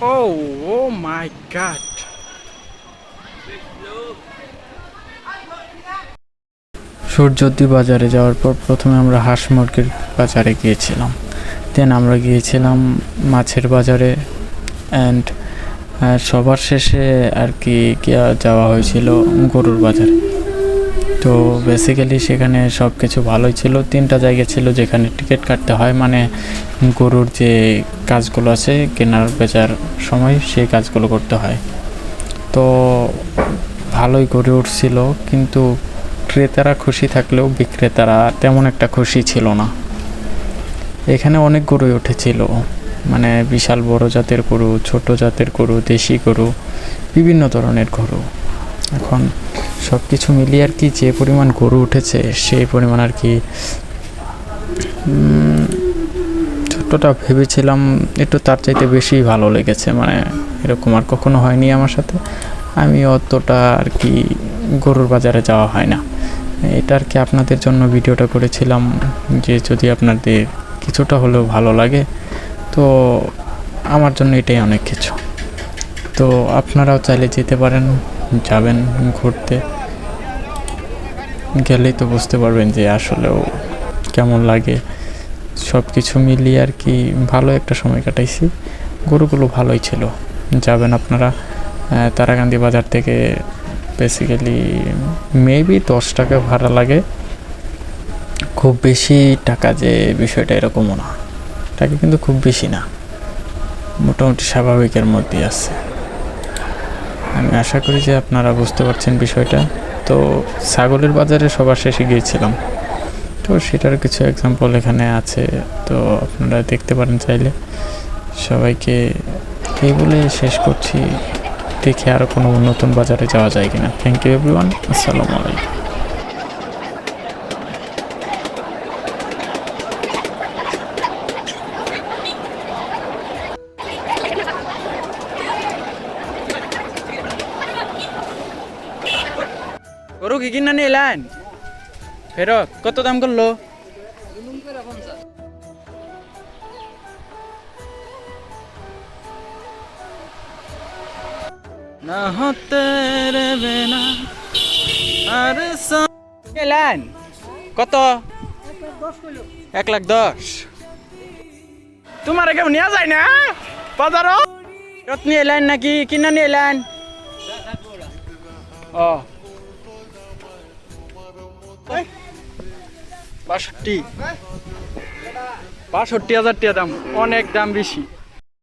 Oh my God! সূর্যদ্বীপ বাজারে যাওয়ার পর প্রথমে আমরা হাঁস মুরগির বাজারে গিয়েছিলাম, দেন আমরা গিয়েছিলাম মাছের বাজারে, অ্যান্ড সবার শেষে আর কি যাওয়া হয়েছিল গরুর বাজারে। তো বেসিক্যালি সেখানে সব কিছু ভালোই ছিল। 3টা জায়গা ছিল যেখানে টিকিট কাটতে হয়, মানে গরুর যে কাজগুলো আছে কেনার বেচার সময় সেই কাজগুলো করতে হয়। তো ভালোই গড়ে উঠছিল, কিন্তু ক্রেতারা খুশি থাকলেও বিক্রেতারা তেমন একটা খুশি ছিল না। এখানে অনেক গরুই উঠেছিল, মানে বিশাল বড় জাতের গরু, ছোট জাতের গরু, দেশি গরু, বিভিন্ন ধরনের গরু। এখন সব কিছু মিলিয়ে আর কি যে পরিমাণ গরু উঠেছে সেই পরিমাণ আর কি ছোট্টটা ভেবেছিলাম একটু তার চাইতে বেশি ভালো লেগেছে, মানে এরকম আর কখনো হয়নি আমার সাথে। আমি অতটা আর কি গরুর বাজারে যাওয়া হয় না, এটা আর কি আপনাদের জন্য ভিডিওটা করেছিলাম যে যদি আপনাদের কিছুটা হলেও ভালো লাগে তো আমার জন্য এটাই অনেক কিছু। তো আপনারাও চাইলে যেতে পারেন, যাবেন ঘুরতে, গেলেই তো বুঝতে পারবেন যে আসলেও কেমন লাগে। সব কিছু মিলিয়ে আর কি ভালো একটা সময় কাটাইছি। গরুগুলো ভালোই ছিল। যাবেন আপনারা। তারাকান্দি বাজার থেকে বেসিক্যালি মেবি 10 টাকা ভাড়া লাগে, খুব বেশি টাকা যে বিষয়টা এরকমও না, টাকা কিন্তু খুব বেশি না, মোটামুটি স্বাভাবিকের মধ্যে আছে। আমি আশা করি যে আপনারা বুঝতে পারছেন বিষয়টা। তো ছাগলের বাজারে সবার শেষে গিয়েছিলাম, তো সেটার কিছু এক্সাম্পল এখানে আছে, তো আপনারা দেখতে পারেন চাইলে। সবাইকে এই বলে শেষ করছি, দেখে আরও কোনো নতুন বাজারে যাওয়া যায় কিনা। থ্যাংক ইউ এভরিওয়ান, আসসালামু আলাইকুম। গরু কি কিনা নিয়ে এলেন ফেরত? কত দাম করলো? না হতে রে না আর এলেন কত? 1,10,000। তোমার কেমন নেওয়া যায় না বাজারও? ফেরত নিয়ে এলেন নাকি কিনা নিয়ে এলেন? ও 65,000 টাকা দাম, অনেক দাম বেশি।